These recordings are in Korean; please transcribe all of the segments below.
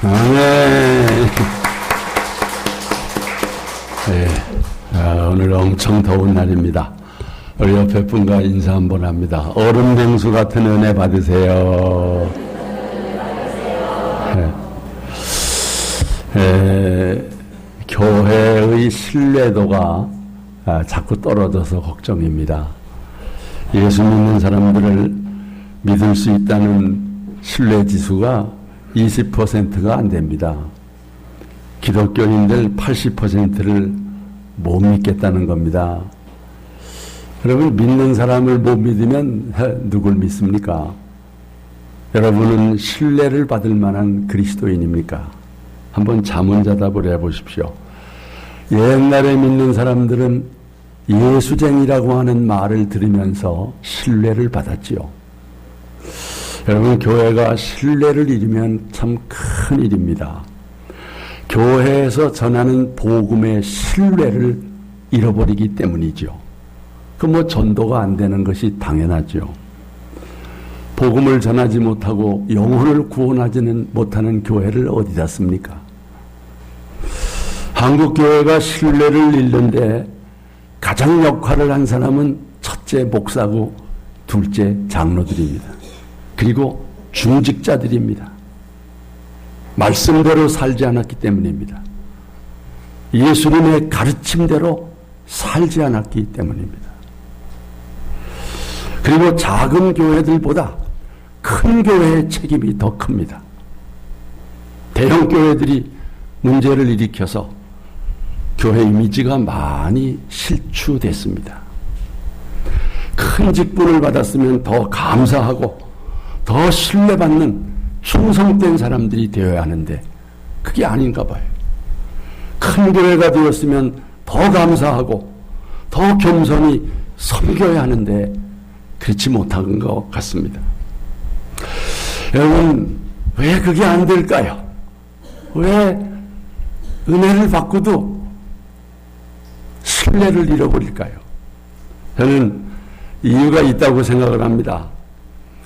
아멘. 네, 오늘 엄청 더운 날입니다. 우리 옆에 분과 인사 한번 합니다. 얼음 냉수 같은 은혜 받으세요. 교회의 신뢰도가 자꾸 떨어져서 걱정입니다. 예수 믿는 사람들을 믿을 수 있다는 신뢰 지수가 20%가 안 됩니다. 기독교인들 80%를 못 믿겠다는 겁니다. 여러분, 믿는 사람을 못 믿으면 누굴 믿습니까? 여러분은 신뢰를 받을 만한 그리스도인입니까? 한번 자문자답을 해보십시오. 옛날에 믿는 사람들은 예수쟁이라고 하는 말을 들으면서 신뢰를 받았지요. 여러분, 교회가 신뢰를 잃으면 참 큰 일입니다. 교회에서 전하는 복음의 신뢰를 잃어버리기 때문이죠. 전도가 안 되는 것이 당연하죠. 복음을 전하지 못하고 영혼을 구원하지는 못하는 교회를 어디다 씁니까? 한국 교회가 신뢰를 잃는데 가장 역할을 한 사람은 첫째 목사고 둘째 장로들입니다. 그리고 중직자들입니다. 말씀대로 살지 않았기 때문입니다. 예수님의 가르침대로 살지 않았기 때문입니다. 그리고 작은 교회들보다 큰 교회의 책임이 더 큽니다. 대형 교회들이 문제를 일으켜서 교회 이미지가 많이 실추됐습니다. 큰 직분을 받았으면 더 감사하고 더 신뢰받는 충성된 사람들이 되어야 하는데 그게 아닌가 봐요. 큰 교회가 되었으면 더 감사하고 더 겸손히 섬겨야 하는데 그렇지 못한 것 같습니다. 여러분, 왜 그게 안 될까요? 왜 은혜를 받고도 신뢰를 잃어버릴까요? 저는 이유가 있다고 생각을 합니다.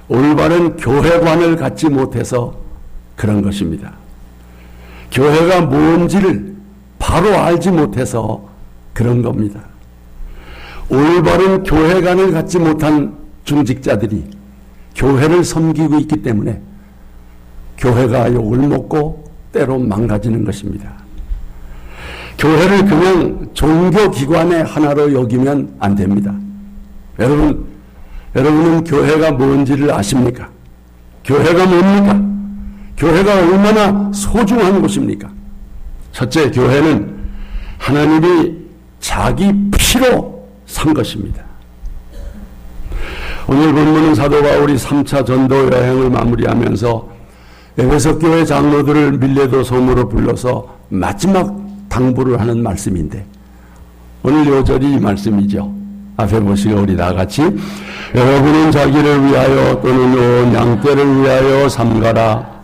올바른 교회관을 갖지 못해서 그런 것입니다. 교회가 뭔지를 바로 알지 못해서 그런 겁니다. 올바른 교회관을 갖지 못한 중직자들이 교회를 섬기고 있기 때문에 교회가 욕을 먹고 때로 망가지는 것입니다. 교회를 그냥 종교기관의 하나로 여기면 안 됩니다. 여러분은 교회가 뭔지를 아십니까? 교회가 뭡니까? 교회가 얼마나 소중한 곳입니까? 첫째, 교회는 하나님이 자기 피로 산 것입니다. 오늘 본문은 사도 바울이 3차 전도 여행을 마무리하면서 에베소 교회 장로들을 밀레도 섬으로 불러서 마지막 당부를 하는 말씀인데 오늘 요절이 이 말씀이죠. 앞에 보시고 우리 다 같이 여러분은 자기를 위하여 또는 온 양떼를 위하여 삼가라.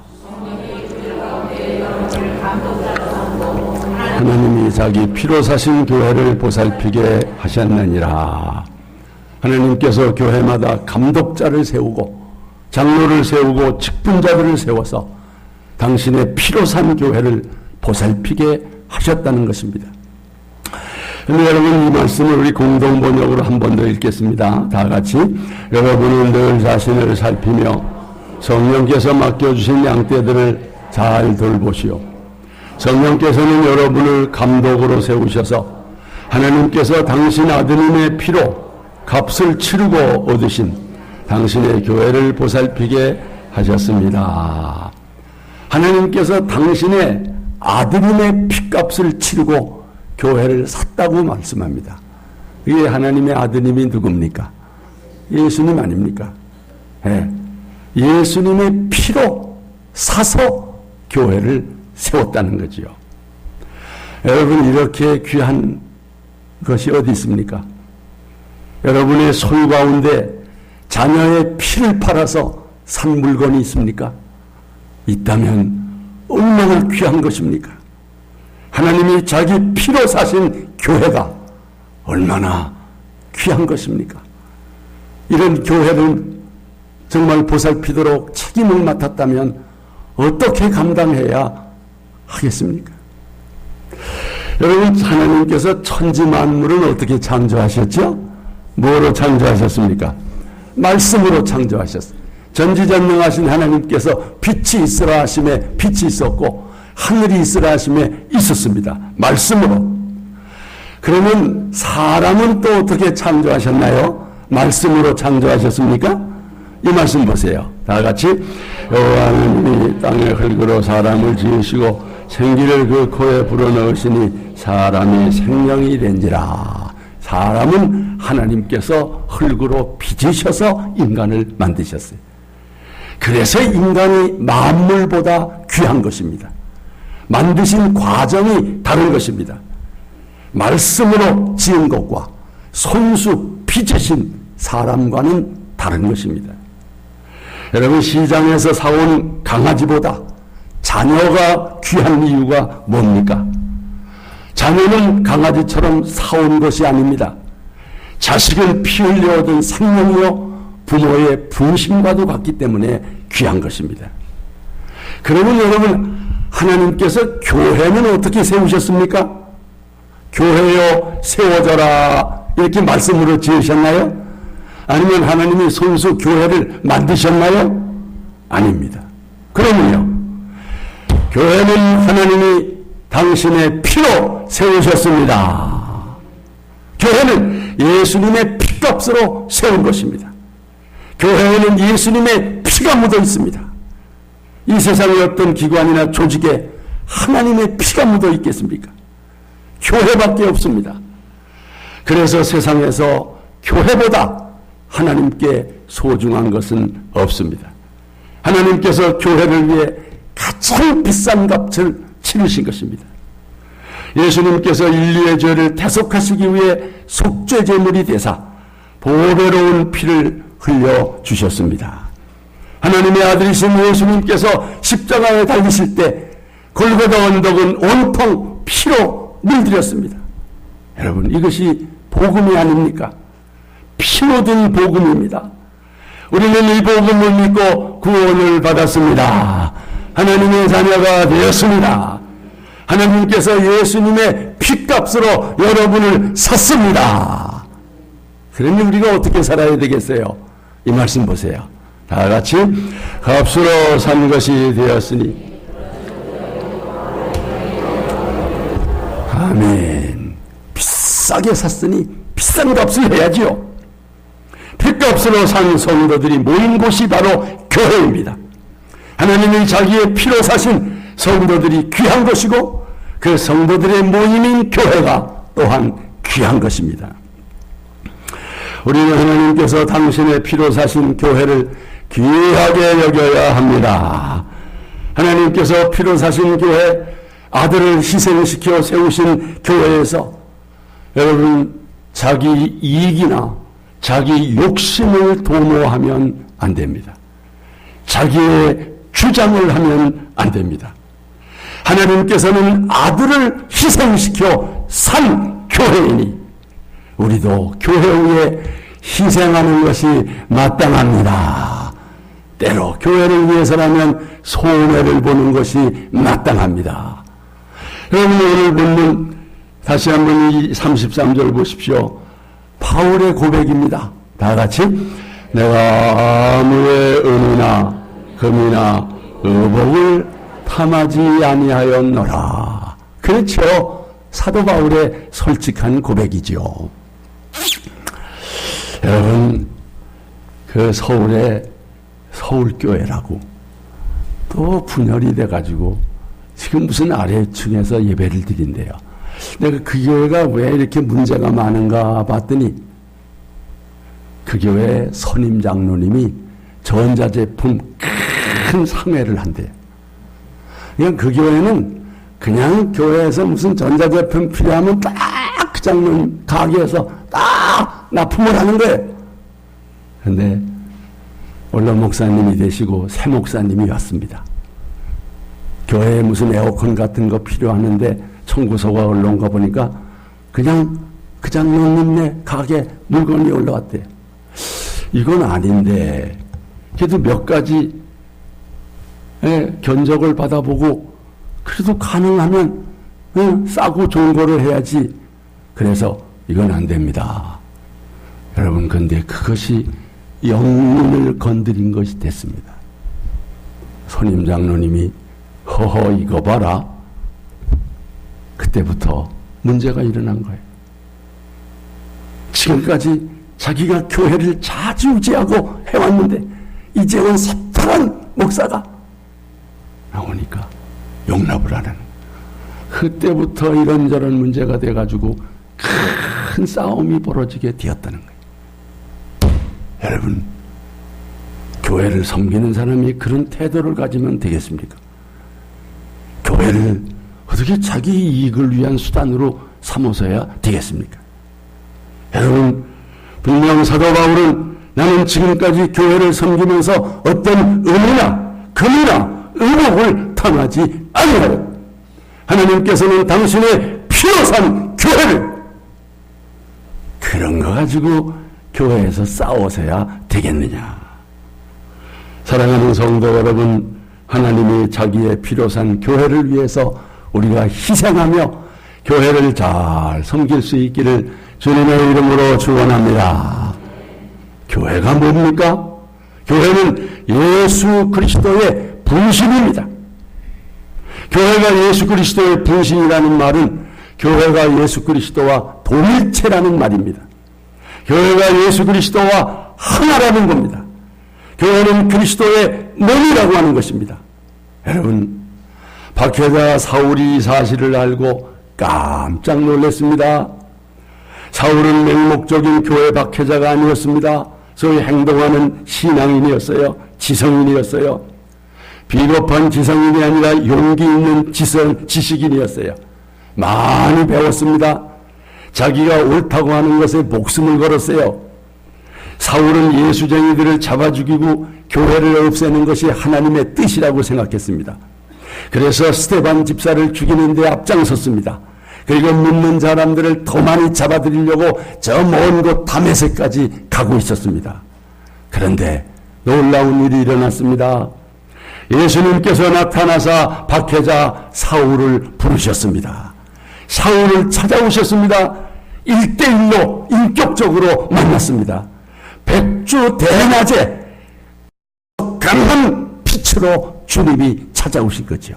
하나님이 자기 피로 사신 교회를 보살피게 하셨느니라. 하나님께서 교회마다 감독자를 세우고 장로를 세우고 직분자들을 세워서 당신의 피로 산 교회를 보살피게 하셨다는 것입니다. 그런데 여러분, 이 말씀을 우리 공동 번역으로 한 번 더 읽겠습니다. 다 같이. 여러분은 늘 자신을 살피며 성령께서 맡겨주신 양떼들을 잘 돌보시오. 성령께서는 여러분을 감독으로 세우셔서 하나님께서 당신 아드님의 피로 값을 치르고 얻으신 당신의 교회를 보살피게 하셨습니다. 하나님께서 당신의 아드님의 피값을 치르고 교회를 샀다고 말씀합니다. 이게 하나님의 아드님이 누굽니까? 예수님 아닙니까? 네. 예수님의 피로 사서 교회를 세웠다는 거지요. 여러분, 이렇게 귀한 것이 어디 있습니까? 여러분의 소유 가운데 자녀의 피를 팔아서 산 물건이 있습니까? 있다면 얼마나 귀한 것입니까? 하나님이 자기 피로 사신 교회가 얼마나 귀한 것입니까? 이런 교회를 정말 보살피도록 책임을 맡았다면 어떻게 감당해야 하겠습니까? 여러분, 하나님께서 천지 만물은 어떻게 창조하셨죠? 뭐로 창조하셨습니까? 말씀으로 창조하셨어요. 전지전능하신 하나님께서 빛이 있으라 하심에 빛이 있었고 하늘이 있으라 하심에 있었습니다. 말씀으로. 그러면 사람은 또 어떻게 창조하셨나요? 말씀으로 창조하셨습니까? 이 말씀 보세요. 다 같이 여호와 하나님이 땅에 흙으로 사람을 지으시고 생기를 그 코에 불어넣으시니 사람이 생명이 된지라. 사람은 하나님께서 흙으로 빚으셔서 인간을 만드셨어요. 그래서 인간이 만물보다 귀한 것입니다. 만드신 과정이 다른 것입니다. 말씀으로 지은 것과 손수 빚으신 사람과는 다른 것입니다. 여러분, 시장에서 사온 강아지보다 자녀가 귀한 이유가 뭡니까? 자녀는 강아지처럼 사온 것이 아닙니다. 자식은 피 흘려 얻은 생명이요 부모의 부심과도 같기 때문에 귀한 것입니다. 그러면 여러분, 하나님께서 교회는 어떻게 세우셨습니까? 교회여 세워져라 이렇게 말씀으로 지으셨나요? 아니면 하나님이 손수 교회를 만드셨나요? 아닙니다. 그러면요, 교회는 하나님이 당신의 피로 세우셨습니다. 교회는 예수님의 피값으로 세운 것입니다. 교회에는 예수님의 피가 묻어 있습니다. 이 세상의 어떤 기관이나 조직에 하나님의 피가 묻어 있겠습니까? 교회밖에 없습니다. 그래서 세상에서 교회보다 하나님께 소중한 것은 없습니다. 하나님께서 교회를 위해 가장 비싼 값을 치르신 것입니다. 예수님께서 인류의 죄를 대속하시기 위해 속죄제물이 되사 보배로운 피를 흘려주셨습니다. 하나님의 아들이신 예수님께서 십자가에 달리실 때 골고다 언덕은 온통 피로 물들였습니다. 여러분, 이것이 복음이 아닙니까? 피로 든 복음입니다. 우리는 이 복음을 믿고 구원을 받았습니다. 하나님의 자녀가 되었습니다. 하나님께서 예수님의 피값으로 여러분을 샀습니다. 그러니 우리가 어떻게 살아야 되겠어요? 이 말씀 보세요. 다 같이 값으로 산 것이 되었으니. 아멘. 비싸게 샀으니 비싼 값을 해야지요. 피값으로 산 성도들이 모인 곳이 바로 교회입니다. 하나님이 자기의 피로 사신 성도들이 귀한 것이고 그 성도들의 모임인 교회가 또한 귀한 것입니다. 우리는 하나님께서 당신의 피로 사신 교회를 귀하게 여겨야 합니다. 하나님께서 피로 사신 교회, 아들을 희생시켜 세우신 교회에서 여러분, 자기 이익이나 자기 욕심을 도모하면 안 됩니다. 자기의 주장을 하면 안 됩니다. 하나님께서는 아들을 희생시켜 산 교회이니 우리도 교회 위에 희생하는 것이 마땅합니다. 때로 교회를 위해서라면 손해를 보는 것이 마땅합니다. 여러분, 오늘 본문 다시 한번 이 33절 보십시오. 바울의 고백입니다. 다 같이 내가 아무의 은이나 금이나 의복을 탐하지 아니하였노라. 그렇죠. 사도 바울의 솔직한 고백이죠. 여러분, 그 서울교회라고 또 분열이 돼가지고 지금 무슨 아래층에서 예배를 드린대요. 내가 그 교회가 왜 이렇게 문제가 많은가 봤더니 그 교회 선임 장로님이 전자제품 큰 상회를 한대요. 그냥 그 교회는 그냥 교회에서 무슨 전자제품 필요하면 딱 그 장로님 가게에서 딱 납품을 하는 거예요. 그런데 원로 목사님이 되시고 새 목사님이 왔습니다. 교회에 무슨 에어컨 같은 거 필요하는데 청구서가 올라온 거 보니까 그냥 그 장로님네 가게 물건이 올라왔대요. 이건 아닌데 그래도 몇 가지 견적을 받아보고 그래도 가능하면 싸고 좋은 거를 해야지. 그래서 이건 안 됩니다. 여러분, 근데 그것이 영문을 건드린 것이 됐습니다. 손임 장로님이 허허 이거 봐라. 그때부터 문제가 일어난 거예요. 지금까지 자기가 교회를 좌지우지하고 해왔는데 이제는 새파란 목사가 나오니까 용납을 안 하는 거예요. 그때부터 이런저런 문제가 돼가지고 큰 싸움이 벌어지게 되었다는 거예요. 여러분, 교회를 섬기는 사람이 그런 태도를 가지면 되겠습니까? 교회를 어떻게 자기 이익을 위한 수단으로 삼아서야 되겠습니까? 여러분, 분명 사도 바울은 나는 지금까지 교회를 섬기면서 어떤 은혜나 금이나 의복을 탐하지 아니하여 하나님께서는 당신의 피로 산 교회를 그런 거 가지고 교회에서 싸워서야 되겠느냐. 사랑하는 성도 여러분, 하나님이 자기의 피로 산 교회를 위해서 우리가 희생하며 교회를 잘 섬길 수 있기를 주님의 이름으로 축원합니다. 교회가 뭡니까? 교회는 예수 그리스도의 분신입니다. 교회가 예수 그리스도의 분신이라는 말은 교회가 예수 그리스도와 동일체라는 말입니다. 교회가 예수 그리스도와 하나라는 겁니다. 교회는 그리스도의 몸이라고 하는 것입니다. 여러분, 박해자 사울이 이 사실을 알고 깜짝 놀랐습니다. 사울은 맹목적인 교회 박해자가 아니었습니다. 소위 행동하는 신앙인이었어요. 지성인이었어요. 비겁한 지성인이 아니라 용기 있는 지식인이었어요. 많이 배웠습니다. 자기가 옳다고 하는 것에 목숨을 걸었어요. 사울은 예수쟁이들을 잡아 죽이고 교회를 없애는 것이 하나님의 뜻이라고 생각했습니다. 그래서 스데반 집사를 죽이는 데 앞장섰습니다. 그리고 믿는 사람들을 더 많이 잡아들이려고 저 먼 곳 다메섹까지 가고 있었습니다. 그런데 놀라운 일이 일어났습니다. 예수님께서 나타나사 박해자 사울을 부르셨습니다. 사울을 찾아오셨습니다. 1대1로 인격적으로 만났습니다. 백주 대낮에 강한 빛으로 주님이 찾아오신 거죠.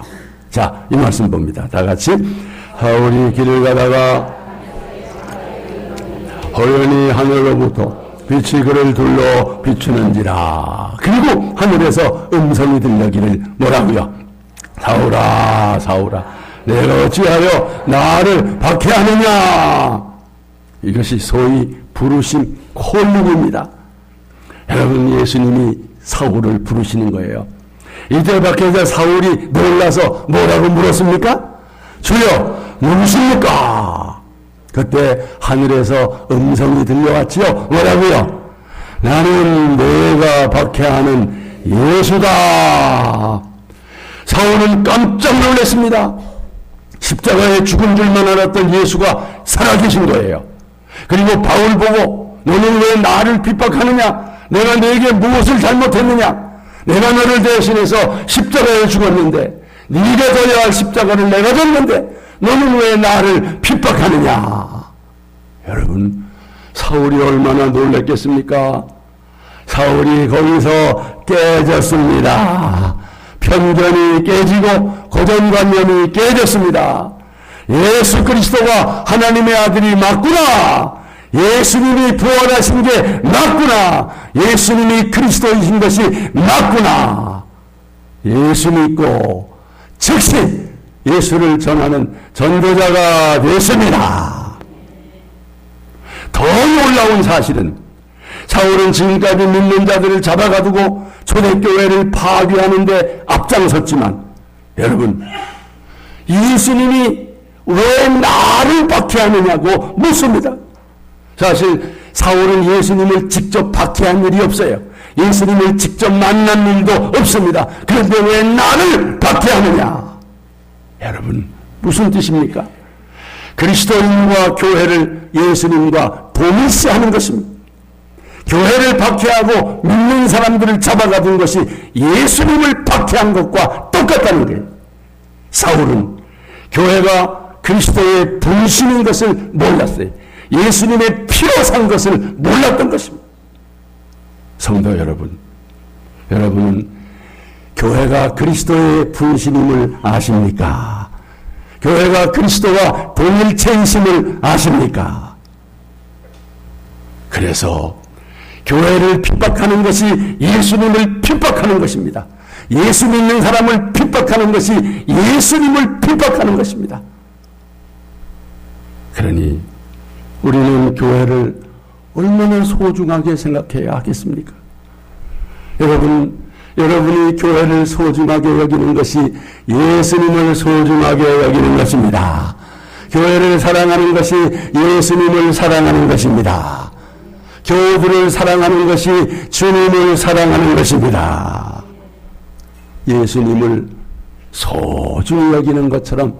자, 이 말씀 봅니다. 다 같이. 사울이 길을 가다가 호연히 하늘로부터 빛이 그를 둘러 비추는지라. 그리고 하늘에서 음성이 들려기를 뭐라고요? 사울아, 사울아, 내가 어찌하여 나를 박해하느냐. 이것이 소위 부르심 콜링입니다. 여러분, 예수님이 사울을 부르시는 거예요. 이때 박해자 사울이 놀라서 뭐라고 물었습니까? 주여, 누구십니까? 그때 하늘에서 음성이 들려왔지요. 뭐라고요? 나는 내가 박해하는 예수다. 사울은 깜짝 놀랐습니다. 십자가에 죽은 줄만 알았던 예수가 살아계신 거예요. 그리고 바울 보고 너는 왜 나를 핍박하느냐? 내가 너에게 무엇을 잘못했느냐? 내가 너를 대신해서 십자가에 죽었는데, 네가 져야 할 십자가를 내가 졌는데 너는 왜 나를 핍박하느냐? 여러분, 사울이 얼마나 놀랐겠습니까? 사울이 거기서 깨졌습니다. 편견이 깨지고 고정관념이 깨졌습니다. 예수 그리스도가 하나님의 아들이 맞구나. 예수님이 부활하신 게 맞구나. 예수님이 그리스도이신 것이 맞구나. 예수 믿고 즉시 예수를 전하는 전도자가 됐습니다. 더 놀라운 사실은 사울은 지금까지 믿는 자들을 잡아가두고 초대교회를 파괴하는 데 앞장섰지만, 여러분, 예수님이 왜 나를 박해하느냐고 묻습니다. 사실 사울은 예수님을 직접 박해한 일이 없어요. 예수님을 직접 만난 일도 없습니다. 그런데 왜 나를 박해하느냐? 여러분, 무슨 뜻입니까? 그리스도인과 교회를 예수님과 동일시하는 것입니다. 교회를 박해하고 믿는 사람들을 잡아가둔 것이 예수님을 박해한 것과 똑같다는 거예요. 사울은 교회가 그리스도의 분신인 것을 몰랐어요. 예수님의 피로 산 것을 몰랐던 것입니다. 성도 여러분, 여러분은 교회가 그리스도의 분신임을 아십니까? 교회가 그리스도와 동일체이심을 아십니까? 그래서 교회를 핍박하는 것이 예수님을 핍박하는 것입니다. 예수 믿는 사람을 핍박하는 것이 예수님을 핍박하는 것입니다. 그러니 우리는 교회를 얼마나 소중하게 생각해야 하겠습니까? 여러분이 교회를 소중하게 여기는 것이 예수님을 소중하게 여기는 것입니다. 교회를 사랑하는 것이 예수님을 사랑하는 것입니다. 교우들을 사랑하는 것이 주님을 사랑하는 것입니다. 예수님을 소중히 여기는 것처럼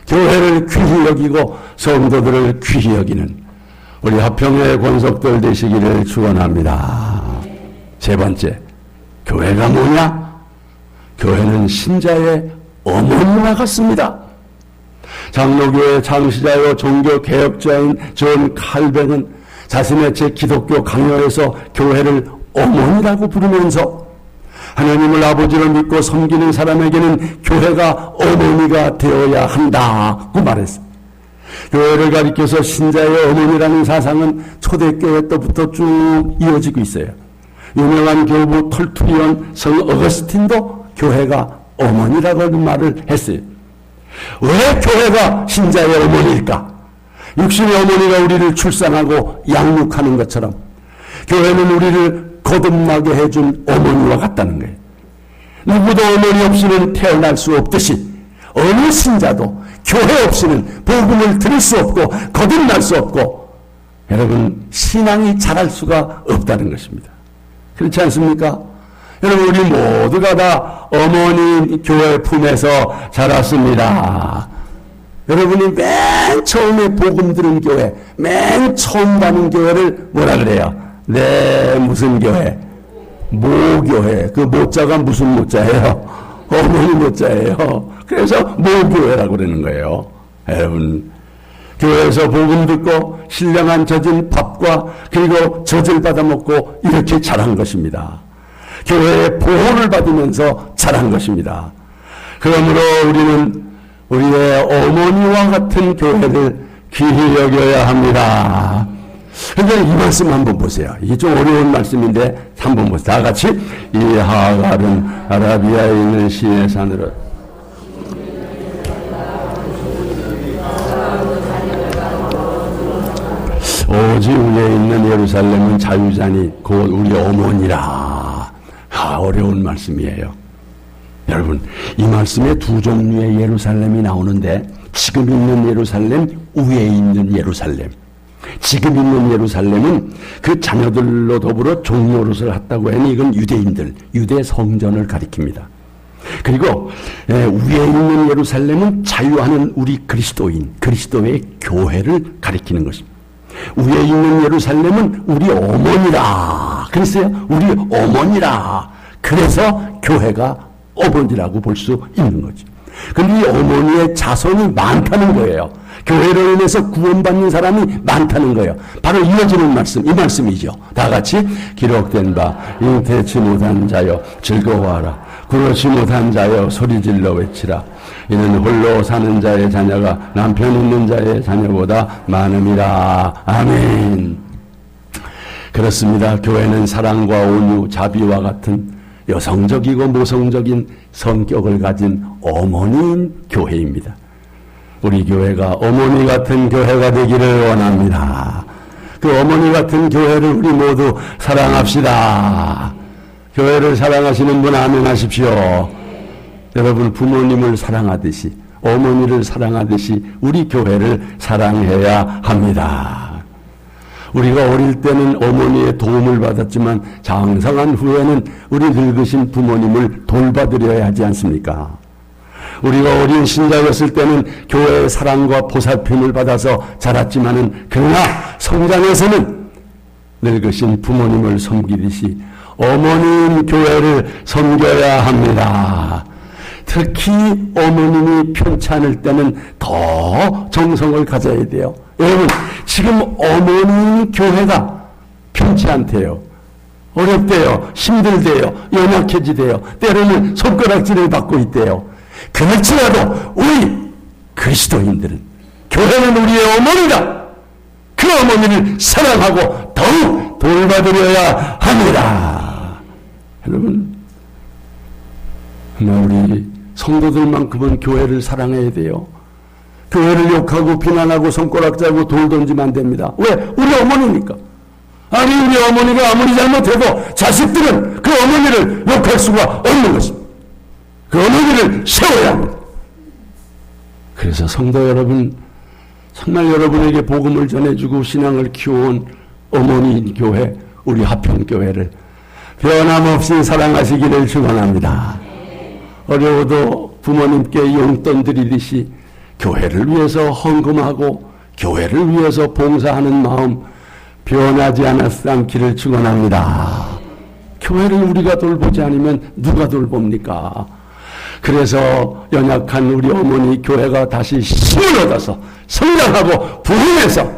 교회를 귀히 여기고 성도들을 귀히 여기는 우리 화평의 권속들 되시기를 축원합니다. 세 번째, 교회가 뭐냐? 교회는 신자의 어머니와 같습니다. 장로교의 창시자요 종교개혁자인 존 칼뱅은 자신의 기독교 강요에서 교회를 어머니라고 부르면서 하나님을 아버지로 믿고 섬기는 사람에게는 교회가 어머니가 되어야 한다고 말했어요. 교회를 가리켜서 신자의 어머니라는 사상은 초대교회 때부터 쭉 이어지고 있어요. 유명한 교부 털투리온 성 어거스틴도 교회가 어머니라고 말을 했어요. 왜 교회가 신자의 어머니일까? 육신의 어머니가 우리를 출산하고 양육하는 것처럼 교회는 우리를 거듭나게 해준 어머니와 같다는 거예요. 누구도 어머니 없이는 태어날 수 없듯이 어느 신자도 교회 없이는 복음을 들을 수 없고 거듭날 수 없고 여러분 신앙이 자랄 수가 없다는 것입니다. 그렇지 않습니까? 여러분 우리 모두가 다 어머니 교회 품에서 자랐습니다. 여러분이 맨 처음에 복음 들은 교회, 맨 처음 가는 교회를 뭐라 그래요? 네, 무슨 교회? 모교회. 그 모자가 무슨 모자예요? 어머니 모자예요. 그래서 모교회라고 그러는 거예요. 여러분, 교회에서 복음 듣고 신령한 젖은 밥과 그리고 젖을 받아 먹고 이렇게 자란 것입니다. 교회의 보호를 받으면서 자란 것입니다. 그러므로 우리는 우리의 어머니와 같은 교회를 귀히 여겨야 합니다. 그런데 이 말씀 한번 보세요. 이게 좀 어려운 말씀인데 한번 보세요. 다 같이 이 하갈은 아라비아에 있는 시내 산으로 오직 위에 있는 예루살렘은 자유자니 곧 우리 어머니라. 어려운 말씀이에요. 여러분, 이 말씀에 두 종류의 예루살렘이 나오는데 지금 있는 예루살렘, 위에 있는 예루살렘. 지금 있는 예루살렘은 그 자녀들로 더불어 종노릇을 했다고 하니 이건 유대인들, 유대 성전을 가리킵니다. 그리고 위에 있는 예루살렘은 자유하는 우리 그리스도인, 그리스도의 교회를 가리키는 것입니다. 위에 있는 예루살렘은 우리 어머니라. 그랬어요. 우리 어머니라. 그래서 교회가 어머니라고 볼 수 있는 거죠. 그런데 이 어머니의 자손이 많다는 거예요. 교회로 인해서 구원받는 사람이 많다는 거예요. 바로 이어지는 말씀, 이 말씀이죠. 다 같이 기록된 바 잉태치 못한 자여 즐거워하라. 그렇지 못한 자여 소리질러 외치라. 이는 홀로 사는 자의 자녀가 남편 있는 자의 자녀보다 많음이라. 아멘. 그렇습니다. 교회는 사랑과 온유, 자비와 같은 여성적이고 모성적인 성격을 가진 어머니인 교회입니다. 우리 교회가 어머니 같은 교회가 되기를 원합니다. 그 어머니 같은 교회를 우리 모두 사랑합시다. 교회를 사랑하시는 분 아멘 하십시오. 여러분 부모님을 사랑하듯이 어머니를 사랑하듯이 우리 교회를 사랑해야 합니다. 우리가 어릴 때는 어머니의 도움을 받았지만 장성한 후에는 우리 늙으신 부모님을 돌봐드려야 하지 않습니까? 우리가 어린 신자였을 때는 교회의 사랑과 보살핌을 받아서 자랐지만은 그러나 성장해서는 늙으신 부모님을 섬기듯이 어머님 교회를 섬겨야 합니다. 특히 어머님이 편치 않을 때는 더 정성을 가져야 돼요. 여러분, 지금 어머님 교회가 편치 않대요. 어렵대요. 힘들대요. 연약해지대요. 때로는 손가락질을 받고 있대요. 그렇지라도 우리 그리스도인들은, 교회는 우리의 어머니다. 그 어머니를 사랑하고 더욱 돌봐드려야 합니다. 여러분, 우리 성도들만큼은 교회를 사랑해야 돼요. 교회를 욕하고 비난하고 손가락질하고 돌 던지면 안 됩니다. 왜? 우리 어머니니까. 아니, 우리 어머니가 아무리 잘못해도 자식들은 그 어머니를 욕할 수가 없는 것입니다. 그 어머니를 세워야 합니다. 그래서 성도 여러분, 정말 여러분에게 복음을 전해주고 신앙을 키워온 어머니인 교회, 우리 하평교회를 변함없이 사랑하시기를 축원합니다. 어려워도 부모님께 용돈 드리듯이 교회를 위해서 헌금하고 교회를 위해서 봉사하는 마음 변하지 않기를 축원합니다. 교회를 우리가 돌보지 않으면 누가 돌봅니까? 그래서 연약한 우리 어머니 교회가 다시 힘을 얻어서 성장하고 부흥해서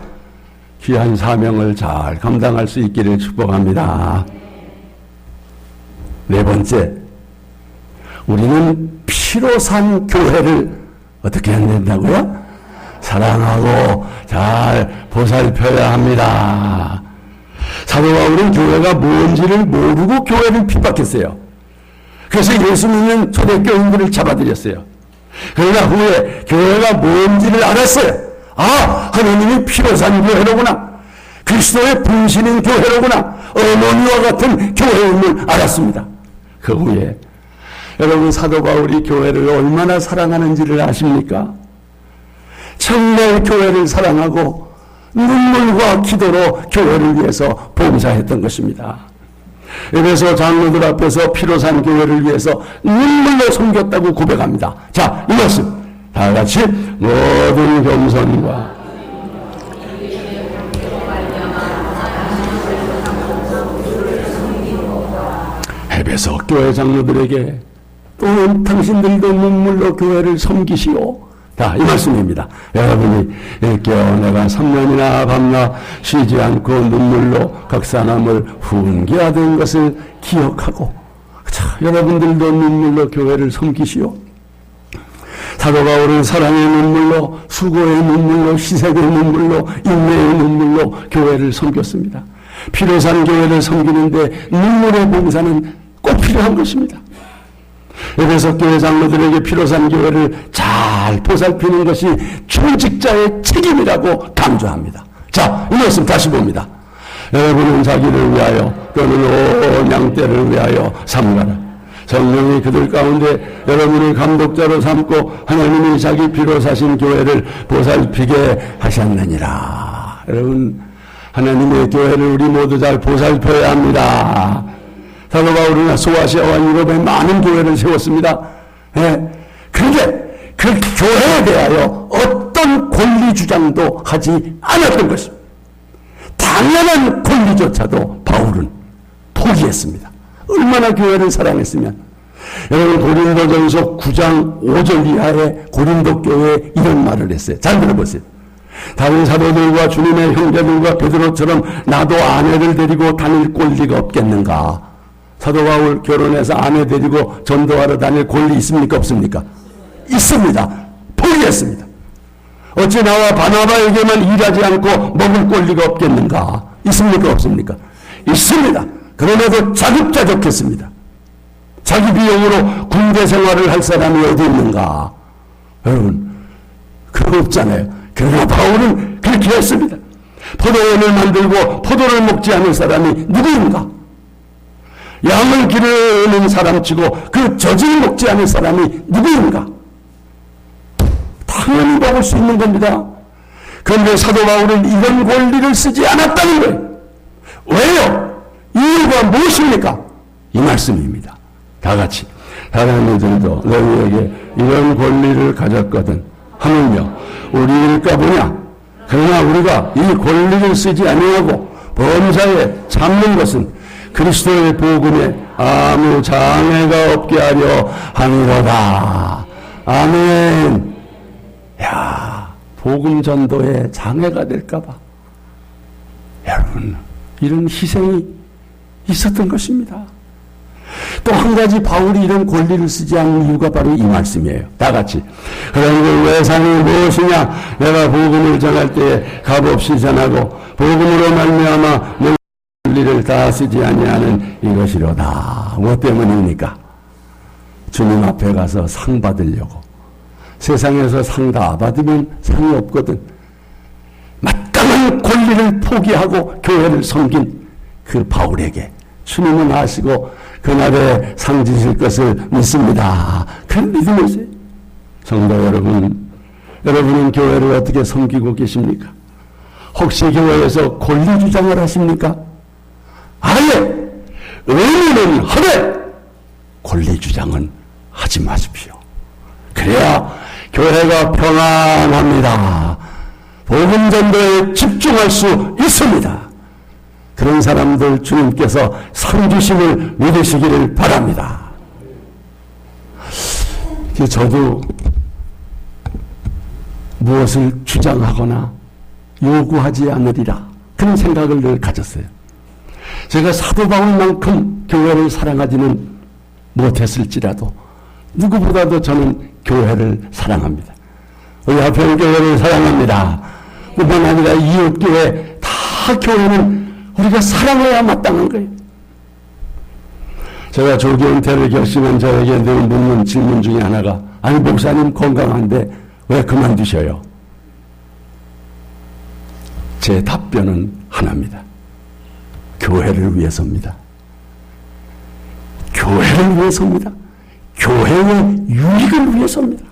귀한 사명을 잘 감당할 수 있기를 축복합니다. 네 번째, 우리는 피로 산 교회를 어떻게 해야 된다고요? 사랑하고 잘 보살펴야 합니다. 사도 바울은 교회가 뭔지를 모르고 교회를 핍박했어요. 그래서 예수 믿는 초대교인들을 잡아들였어요. 그러나 후에 교회가 뭔지를 알았어요. 아, 하나님이 피로 산 교회로구나. 그리스도의 분신인 교회로구나. 어머니와 같은 교회임을 알았습니다. 그 후에 여러분, 사도 바울이 교회를 얼마나 사랑하는지를 아십니까? 정말 교회를 사랑하고 눈물과 기도로 교회를 위해서 봉사했던 것입니다. 그래서 장로들 앞에서 피로 산 교회를 위해서 눈물로 섬겼다고 고백합니다. 자, 이 말씀 다 같이 모든 겸손과 에베소 교회 장로들에게 또 당신들도 눈물로 교회를 섬기시오. 자, 이 말씀입니다. 여러분이 일깨어 내가 3년이나 밤낮 쉬지 않고 눈물로 각 사람을 훈계하던 것을 기억하고, 자, 여러분들도 눈물로 교회를 섬기시오. 사도 바울은 사랑의 눈물로, 수고의 눈물로, 희생의 눈물로, 인내의 눈물로 교회를 섬겼습니다. 피로 산 교회를 섬기는데 눈물의 봉사는 꼭 필요한 것입니다. 에베소 교회 장로들에게 피로 산 교회를 잘 보살피는 것이 중직자의 책임이라고 강조합니다. 자, 이 말씀 다시 봅니다. 여러분은 자기를 위하여 또는 온 양떼를 위하여 삼가라. 성령이 그들 가운데 여러분을 감독자로 삼고 하나님이 자기 피로 사신 교회를 보살피게 하셨느니라. 여러분, 하나님의 교회를 우리 모두 잘 보살펴야 합니다. 사도 바울은 소아시아와 유럽에 많은 교회를 세웠습니다. 예. 그런데 그 교회에 대하여 어떤 권리 주장도 하지 않았던 것입니다. 당연한 권리조차도 바울은 포기했습니다. 얼마나 교회를 사랑했으면. 여러분, 고린도전서 9장 5절 이하에 고린도 교회에 이런 말을 했어요. 잘 들어보세요. 다른 사도들과 주님의 형제들과 베드로처럼 나도 아내를 데리고 다닐 권리가 없겠는가? 사도 바울 결혼해서 아내 데리고 전도하러 다닐 권리 있습니까? 없습니까? 있습니다. 포기했습니다. 어찌 나와 바나바에게만 일하지 않고 먹을 권리가 없겠는가? 있습니까? 없습니까? 있습니다. 그럼에도 자급자족했습니다. 자기 비용으로 군대 생활을 할 사람이 어디 있는가? 여러분, 그거 없잖아요. 그러나 바울은 그렇게 했습니다. 포도원을 만들고 포도를 먹지 않을 사람이 누구인가? 양을 기르는 사람치고 그 젖을 먹지 않을 사람이 누구인가? 당연히 먹을 수 있는 겁니다. 그런데 사도 바울은 이런 권리를 쓰지 않았다는 거예요. 왜요? 이유가 무엇입니까? 이 말씀입니다. 다 같이 다른 이들도 너희에게 이런 권리를 가졌거든 하물며 우리 일까 보냐? 그러나 우리가 이 권리를 쓰지 아니하고 범사에 참는 것은 그리스도의 복음에 아무 장애가 없게 하려 함이로다. 아멘. 야, 복음 전도에 장애가 될까봐 여러분 이런 희생이 있었던 것입니다. 또 한 가지 바울이 이런 권리를 쓰지 않는 이유가 바로 이 말씀이에요. 다 같이. 그런 그 외상이 무엇이냐? 내가 복음을 전할 때에 값없이 전하고 복음으로 말미암아 내 권리를 다 쓰지 아니하는 이것이로다. 무엇 때문입니까? 주님 앞에 가서 상 받으려고. 세상에서 상 다 받으면 상이 없거든. 마땅한 권리를 포기하고 교회를 섬긴 그 바울에게 주님은 아시고 그날에 상 주실 것을 믿습니다. 그런 믿음이 있어요. 성도 여러분, 여러분은 교회를 어떻게 섬기고 계십니까? 혹시 교회에서 권리 주장을 하십니까? 아예 의무는 하되 권리 주장은 하지 마십시오. 그래야 교회가 평안합니다. 복음 전도에 집중할 수 있습니다. 그런 사람들 주님께서 상 주심을 믿으시기를 바랍니다. 저도 무엇을 주장하거나 요구하지 않으리라 그런 생각을 늘 가졌어요. 제가 사도 바울만큼 교회를 사랑하지는 못했을지라도 누구보다도 저는 교회를 사랑합니다. 우리 화평교회를 사랑합니다. 뿐만 아니라 이웃교회 다 교회는 우리가 사랑해야 마땅한 거예요. 제가 조기 은퇴를 결심한 저에게 늘 묻는 질문 중에 하나가 아니 목사님 건강한데 왜 그만두셔요? 제 답변은 하나입니다. 교회를 위해서입니다. 교회를 위해서입니다. 교회의 유익을 위해서입니다.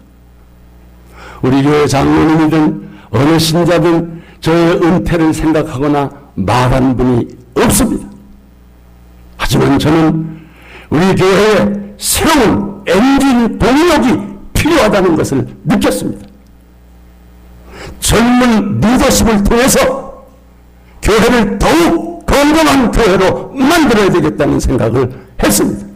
우리 교회 장로님이든 어느 신자든 저의 은퇴를 생각하거나 말한 분이 없습니다. 하지만 저는 우리 교회에 새로운 엔진 동력이 필요하다는 것을 느꼈습니다. 젊은 리더십을 통해서 교회를 더욱 건강한 교회로 만들어야 되겠다는 생각을 했습니다.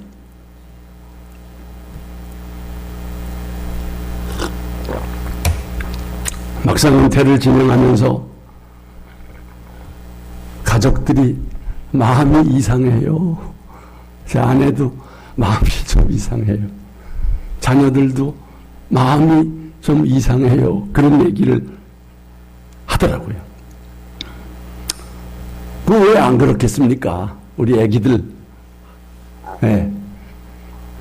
막상 은퇴를 진행하면서 가족들이 마음이 이상해요. 제 아내도 마음이 좀 이상해요. 자녀들도 마음이 좀 이상해요. 그런 얘기를 하더라고요. 왜 안 그렇겠습니까? 우리 애기들 네.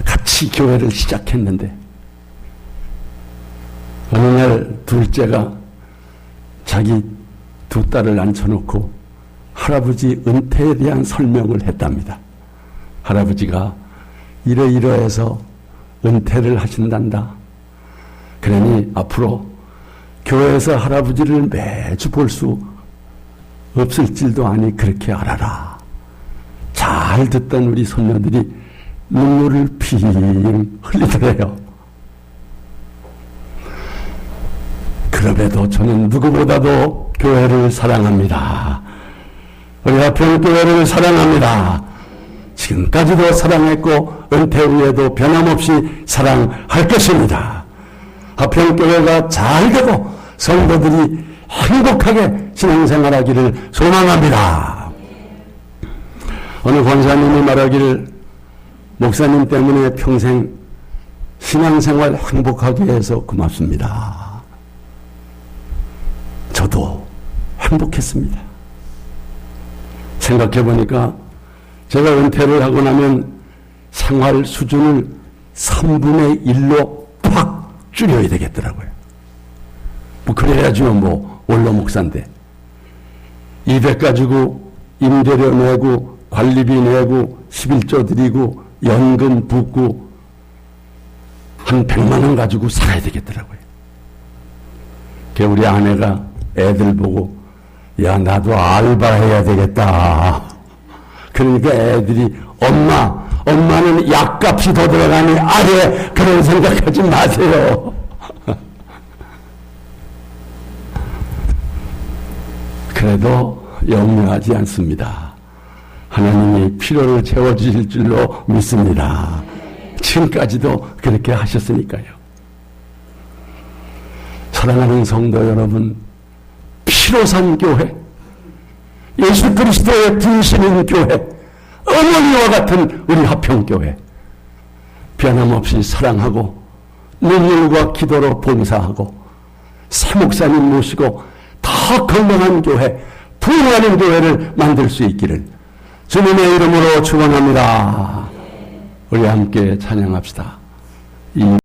같이 교회를 시작했는데 어느 날 둘째가 자기 두 딸을 앉혀놓고 할아버지 은퇴에 대한 설명을 했답니다. 할아버지가 이러이러해서 은퇴를 하신단다. 그러니 앞으로 교회에서 할아버지를 매주 볼 수 없을 줄도 아니 그렇게 알아라. 잘 듣던 우리 손녀들이 눈물을 핑 흘리더래요. 그럼에도 저는 누구보다도 교회를 사랑합니다. 우리 화평교회를 사랑합니다. 지금까지도 사랑했고 은퇴 후에도 변함없이 사랑할 것입니다. 화평교회가 잘 되고 성도들이 행복하게 신앙생활하기를 소망합니다. 어느 권사님이 말하기를 목사님 때문에 평생 신앙생활 행복하게 해서 고맙습니다. 저도 행복했습니다. 생각해보니까 제가 은퇴를 하고 나면 생활 수준을 3분의 1로 팍 줄여야 되겠더라고요. 뭐 그래야죠. 뭐 원로 목사인데 200 가지고 임대료 내고 관리비 내고 11조 드리고 연금 붓고 한 100만 원 가지고 살아야 되겠더라고요. 우리 아내가 애들 보고 야 나도 알바해야 되겠다. 그러니까 애들이 엄마는 약값이 더 들어가니 아예 그런 생각하지 마세요. 그래도 염려하지 않습니다. 하나님이 필요를 채워주실 줄로 믿습니다. 지금까지도 그렇게 하셨으니까요. 사랑하는 성도 여러분, 피로 산 교회, 예수 그리스도의 분신인 교회, 어머니와 같은 우리 화평교회, 변함없이 사랑하고 눈물과 기도로 봉사하고 사목사님 모시고 더 건강한 교회, 부흥하는 교회를 만들 수 있기를 주님의 이름으로 축원합니다. 우리 함께 찬양합시다.